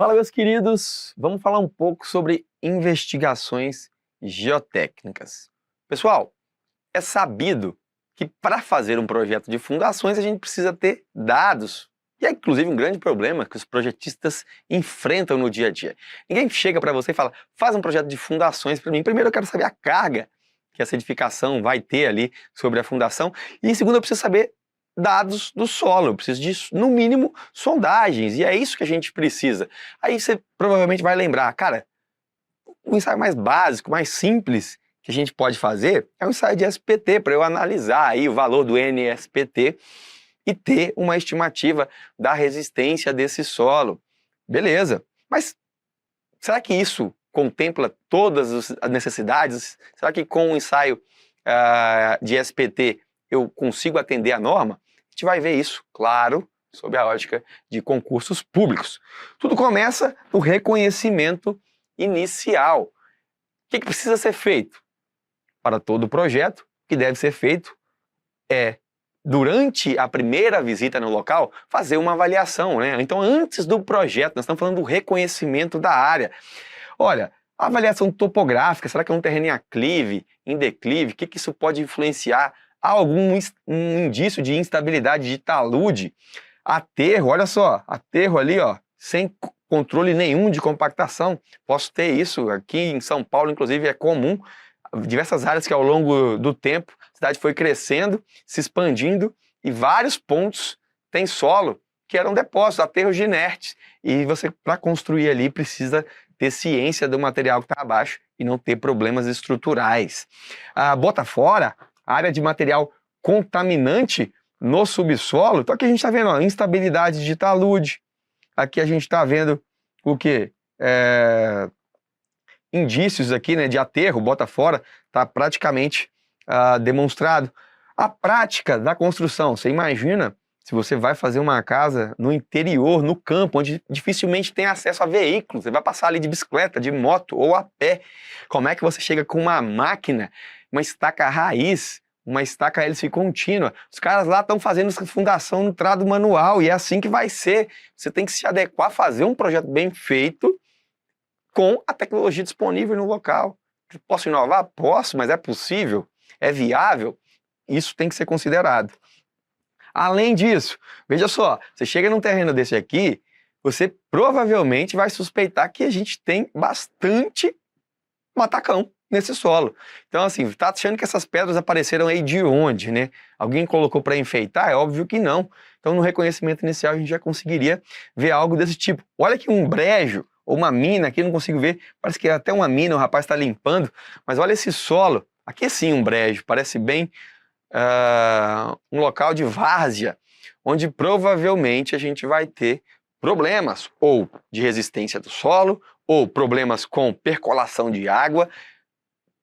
Fala, meus queridos! Vamos falar um pouco sobre investigações geotécnicas. Pessoal, é sabido que para fazer um projeto de fundações a gente precisa ter dados. E é inclusive um grande problema que os projetistas enfrentam no dia a dia. Ninguém chega para você e fala, faz um projeto de fundações para mim. Primeiro eu quero saber a carga que essa edificação vai ter ali sobre a fundação. E em segundo eu preciso saber dados do solo, eu preciso de, no mínimo, sondagens, e é isso que a gente precisa. Aí você provavelmente vai lembrar, cara, o ensaio mais básico, mais simples que a gente pode fazer é um ensaio de SPT, para eu analisar aí o valor do NSPT e ter uma estimativa da resistência desse solo. Beleza, mas será que isso contempla todas as necessidades? Será que com o ensaio de SPT eu consigo atender a norma? A gente vai ver isso, claro, sob a ótica de concursos públicos. Tudo começa no reconhecimento inicial. O que precisa ser feito? Para todo projeto, o que deve ser feito é, durante a primeira visita no local, fazer uma avaliação, né? Então, antes do projeto, nós estamos falando do reconhecimento da área. Olha, a avaliação topográfica, será que é um terreno em aclive, em declive? O que isso pode influenciar? Há algum indício de instabilidade de talude? Aterro, olha só, aterro ali, ó, sem controle nenhum de compactação. Posso ter isso aqui em São Paulo, inclusive é comum. Diversas áreas que ao longo do tempo a cidade foi crescendo, se expandindo e vários pontos têm solo que eram depósitos, aterros de inertes. E você, para construir ali, precisa ter ciência do material que está abaixo e não ter problemas estruturais. Bota fora a área de material contaminante no subsolo. Então aqui a gente está vendo ó, instabilidade de talude. Aqui a gente está vendo o quê? Indícios aqui, né, de aterro, bota fora, está praticamente demonstrado. A prática da construção, você imagina se você vai fazer uma casa no interior, no campo, onde dificilmente tem acesso a veículos, você vai passar ali de bicicleta, de moto ou a pé. Como é que você chega com uma máquina, uma estaca raiz, uma estaca hélice contínua? Os caras lá estão fazendo fundação no trado manual e é assim que vai ser. Você tem que se adequar a fazer um projeto bem feito com a tecnologia disponível no local. Posso inovar? Posso, mas é possível? É viável? Isso tem que ser considerado. Além disso, veja só, você chega num terreno desse aqui, você provavelmente vai suspeitar que a gente tem bastante matacão nesse solo. Então assim, tá achando que essas pedras apareceram aí de onde, né? Alguém colocou para enfeitar? É óbvio que não. Então no reconhecimento inicial a gente já conseguiria ver algo desse tipo. Olha aqui um brejo, ou uma mina, aqui não consigo ver, parece que é até uma mina, o rapaz está limpando, mas olha esse solo, aqui é sim um brejo, parece bem um local de várzea, onde provavelmente a gente vai ter problemas ou de resistência do solo, ou problemas com percolação de água.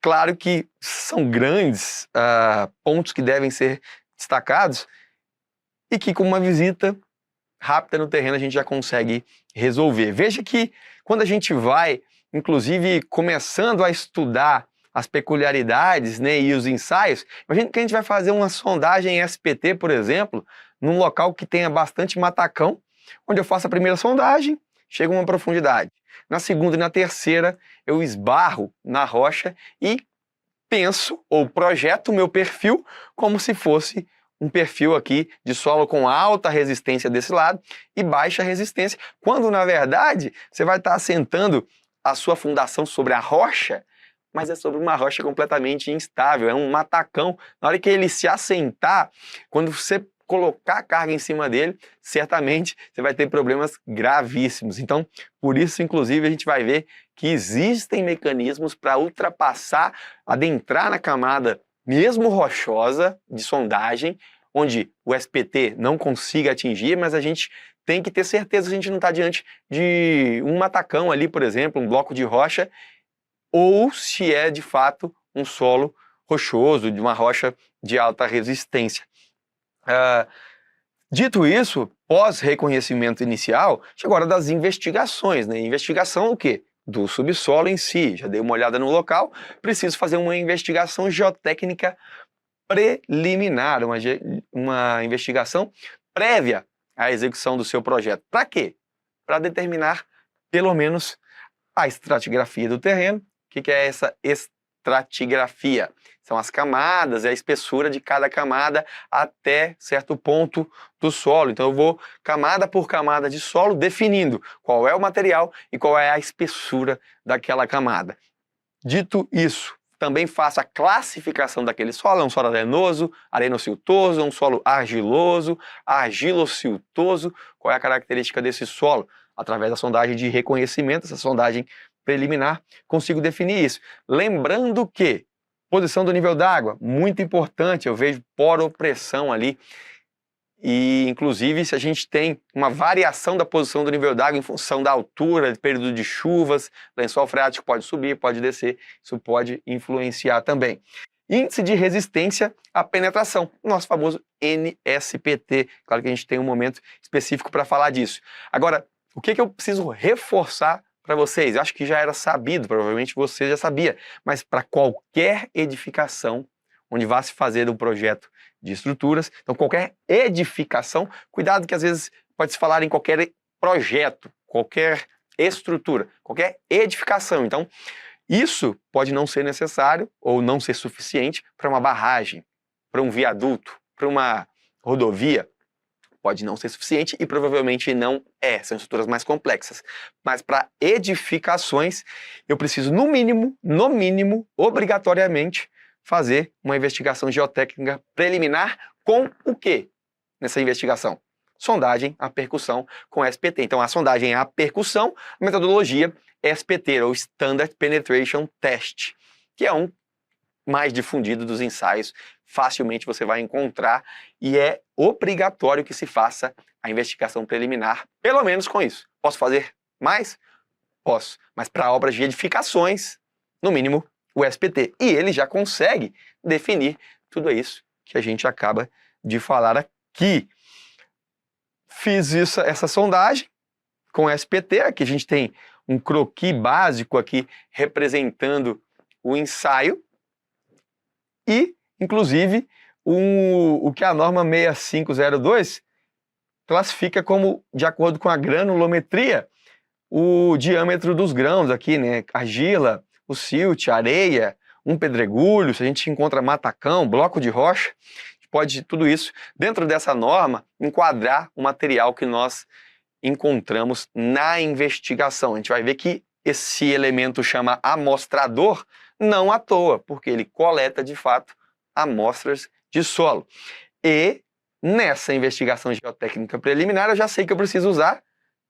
Claro que são grandes pontos que devem ser destacados e que com uma visita rápida no terreno a gente já consegue resolver. Veja que quando a gente vai, inclusive, começando a estudar as peculiaridades, né, e os ensaios, imagina que a gente vai fazer uma sondagem SPT, por exemplo, num local que tenha bastante matacão, onde eu faço a primeira sondagem, chego a uma profundidade. Na segunda e na terceira, eu esbarro na rocha e penso ou projeto o meu perfil como se fosse um perfil aqui de solo com alta resistência desse lado e baixa resistência, quando na verdade você vai estar assentando a sua fundação sobre a rocha, mas é sobre uma rocha completamente instável, é um matacão. Na hora que ele se assentar, quando você colocar a carga em cima dele, certamente você vai ter problemas gravíssimos. Então, por isso, inclusive, a gente vai ver que existem mecanismos para ultrapassar, adentrar na camada mesmo rochosa de sondagem, onde o SPT não consiga atingir, mas a gente tem que ter certeza que a gente não está diante de um matacão ali, por exemplo, um bloco de rocha, ou se é de fato um solo rochoso, de uma rocha de alta resistência. Dito isso, pós-reconhecimento inicial, chegou a hora das investigações, né? Investigação o quê? Do subsolo em si. Já dei uma olhada no local, preciso fazer uma investigação geotécnica preliminar, uma investigação prévia à execução do seu projeto. Para quê? Para determinar pelo menos a estratigrafia do terreno. O que é essa estratigrafia? São as camadas, a espessura de cada camada até certo ponto do solo. Então eu vou camada por camada de solo definindo qual é o material e qual é a espessura daquela camada. Dito isso, também faço a classificação daquele solo. É um solo arenoso, arenociltoso, um solo argiloso, argilociltoso. Qual é a característica desse solo? Através da sondagem de reconhecimento, essa sondagem preliminar, consigo definir isso. Lembrando que posição do nível d'água, muito importante, eu vejo poropressão ali. E, inclusive, se a gente tem uma variação da posição do nível d'água em função da altura, período de chuvas, lençol freático pode subir, pode descer, isso pode influenciar também. Índice de resistência à penetração, o nosso famoso NSPT. Claro que a gente tem um momento específico para falar disso. Agora, o que eu preciso reforçar para vocês? Eu acho que já era sabido, provavelmente você já sabia, mas para qualquer edificação onde vá se fazer um projeto de estruturas, então qualquer edificação, cuidado que às vezes pode se falar em qualquer projeto, qualquer estrutura, qualquer edificação. Então, isso pode não ser necessário ou não ser suficiente para uma barragem, para um viaduto, para uma rodovia. Pode não ser suficiente e provavelmente não é, são estruturas mais complexas. Mas para edificações, eu preciso, no mínimo, obrigatoriamente, fazer uma investigação geotécnica preliminar com o quê nessa investigação? Sondagem à percussão com SPT. Então, a sondagem à percussão, a metodologia SPT, ou Standard Penetration Test, que é um mais difundido dos ensaios, facilmente você vai encontrar e é obrigatório que se faça a investigação preliminar, pelo menos com isso. Posso fazer mais? Posso, mas para obras de edificações, no mínimo, o SPT. E ele já consegue definir tudo isso que a gente acaba de falar aqui. Fiz essa sondagem com o SPT, aqui a gente tem um croquis básico aqui representando o ensaio e, inclusive, o que a norma 6502 classifica como, de acordo com a granulometria, o diâmetro dos grãos aqui, né? Argila, o silt, areia, um pedregulho, se a gente encontra matacão, bloco de rocha, pode tudo isso, dentro dessa norma, enquadrar o material que nós encontramos na investigação. A gente vai ver que esse elemento chama amostrador não à toa, porque ele coleta de fato amostras de solo. E nessa investigação geotécnica preliminar eu já sei que eu preciso usar,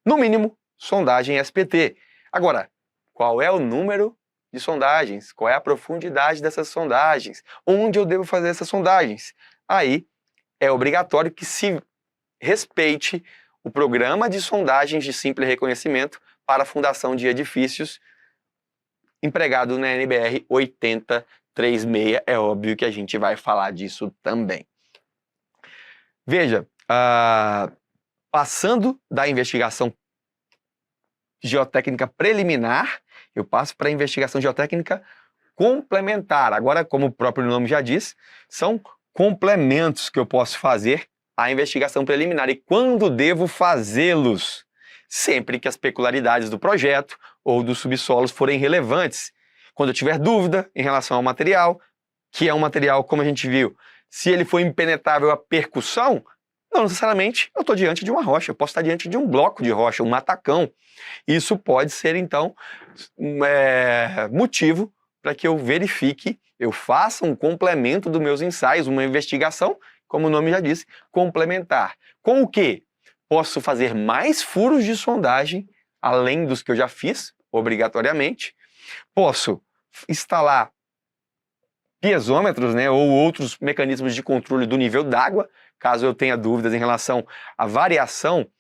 no mínimo, sondagem SPT. Agora, qual é o número de sondagens? Qual é a profundidade dessas sondagens? Onde eu devo fazer essas sondagens? Aí é obrigatório que se respeite o programa de sondagens de simples reconhecimento para a fundação de edifícios empregado na NBR 8036. É óbvio que a gente vai falar disso também. Veja, passando da investigação geotécnica preliminar, eu passo para a investigação geotécnica complementar. Agora, como o próprio nome já diz, são complementos que eu posso fazer à investigação preliminar. E quando devo fazê-los? Sempre que as peculiaridades do projeto ou dos subsolos forem relevantes. Quando eu tiver dúvida em relação ao material, que é um material, como a gente viu, se ele for impenetrável à percussão, não necessariamente eu estou diante de uma rocha, eu posso estar diante de um bloco de rocha, um matacão. Isso pode ser, então, motivo para que eu verifique, eu faça um complemento dos meus ensaios, uma investigação, como o nome já disse, complementar. Com o quê? Posso fazer mais furos de sondagem, além dos que eu já fiz, obrigatoriamente. Posso instalar piezômetros, né, ou outros mecanismos de controle do nível d'água, caso eu tenha dúvidas em relação à variação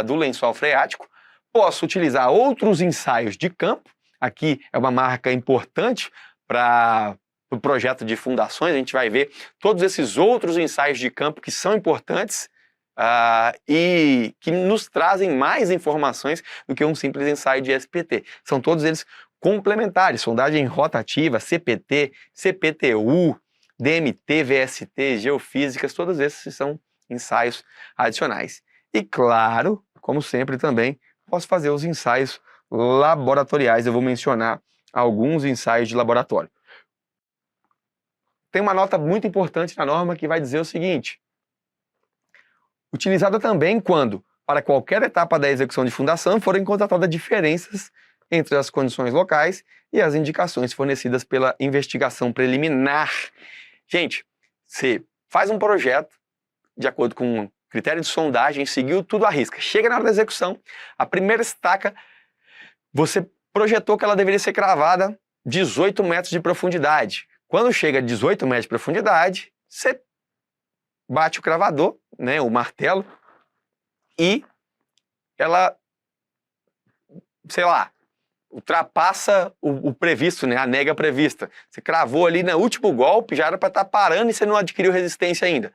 do lençol freático. Posso utilizar outros ensaios de campo. Aqui é uma marca importante para o projeto de fundações. A gente vai ver todos esses outros ensaios de campo que são importantes e que nos trazem mais informações do que um simples ensaio de SPT. São todos eles complementares, sondagem rotativa, CPT, CPTU, DMT, VST, geofísicas, todos esses são ensaios adicionais. E claro, como sempre também, posso fazer os ensaios laboratoriais. Eu vou mencionar alguns ensaios de laboratório. Tem uma nota muito importante na norma que vai dizer o seguinte: utilizada também quando, para qualquer etapa da execução de fundação, forem constatadas diferenças entre as condições locais e as indicações fornecidas pela investigação preliminar. Gente, você faz um projeto de acordo com um critério de sondagem, seguiu tudo à risca. Chega na hora da execução, a primeira estaca, você projetou que ela deveria ser cravada 18 metros de profundidade. Quando chega a 18 metros de profundidade, você bate o cravador, né, o martelo, e ela, sei lá, ultrapassa o previsto, né, a nega prevista. Você cravou ali no último golpe, já era para estar parando e você não adquiriu resistência ainda.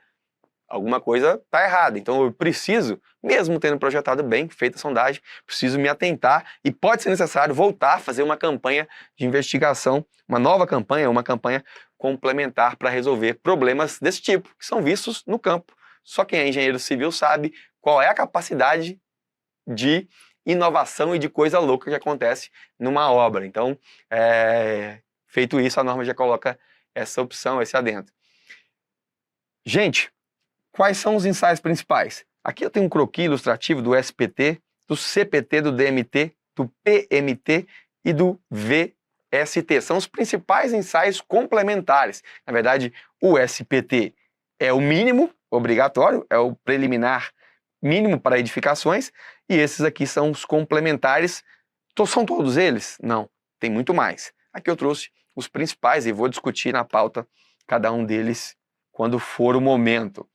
Alguma coisa está errada. Então eu preciso, mesmo tendo projetado bem, feita a sondagem, preciso me atentar e pode ser necessário voltar a fazer uma campanha de investigação, uma nova campanha, uma campanha complementar para resolver problemas desse tipo, que são vistos no campo. Só quem é engenheiro civil sabe qual é a capacidade de inovação e de coisa louca que acontece numa obra. Então, feito isso, a norma já coloca essa opção, esse adendo. Gente, quais são os ensaios principais? Aqui eu tenho um croquis ilustrativo do SPT, do CPT, do DMT, do PMT e do VST. São os principais ensaios complementares. Na verdade, o SPT é o mínimo obrigatório, é o preliminar mínimo para edificações, e esses aqui são os complementares. São todos eles? Não, tem muito mais. Aqui eu trouxe os principais e vou discutir na pauta cada um deles quando for o momento.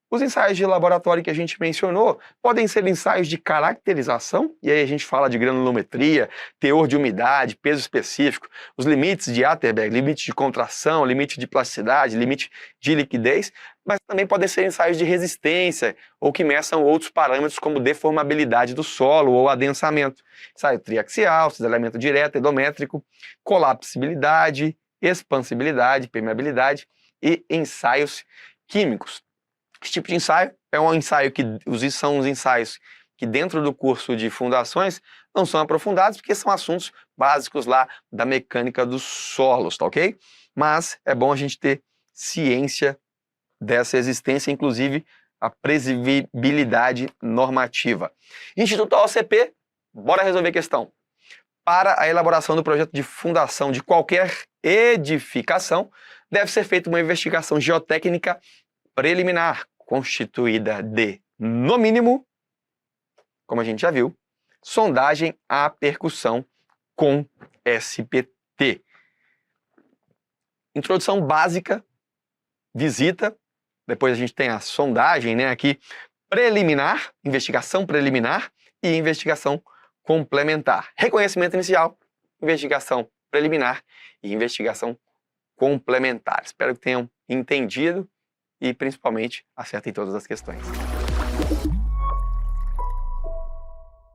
Os ensaios de laboratório que a gente mencionou podem ser ensaios de caracterização, e aí a gente fala de granulometria, teor de umidade, peso específico, os limites de Atterberg, limite de contração, limite de plasticidade, limite de liquidez, mas também podem ser ensaios de resistência ou que meçam outros parâmetros como deformabilidade do solo ou adensamento. Ensaio triaxial, cisalhamento direto, edométrico, colapsibilidade, expansibilidade, permeabilidade e ensaios químicos. Esse tipo de ensaio é um ensaio que são os ensaios que dentro do curso de fundações não são aprofundados porque são assuntos básicos lá da mecânica dos solos, tá ok? Mas é bom a gente ter ciência dessa existência, inclusive a previsibilidade normativa. Instituto OCP, bora resolver a questão. Para a elaboração do projeto de fundação de qualquer edificação, deve ser feita uma investigação geotécnica preliminar, constituída de, no mínimo, como a gente já viu, sondagem à percussão com SPT. Introdução básica, visita, depois a gente tem a sondagem, né, aqui, preliminar, investigação preliminar e investigação complementar. Reconhecimento inicial, investigação preliminar e investigação complementar. Espero que tenham entendido e, principalmente, acertem todas as questões.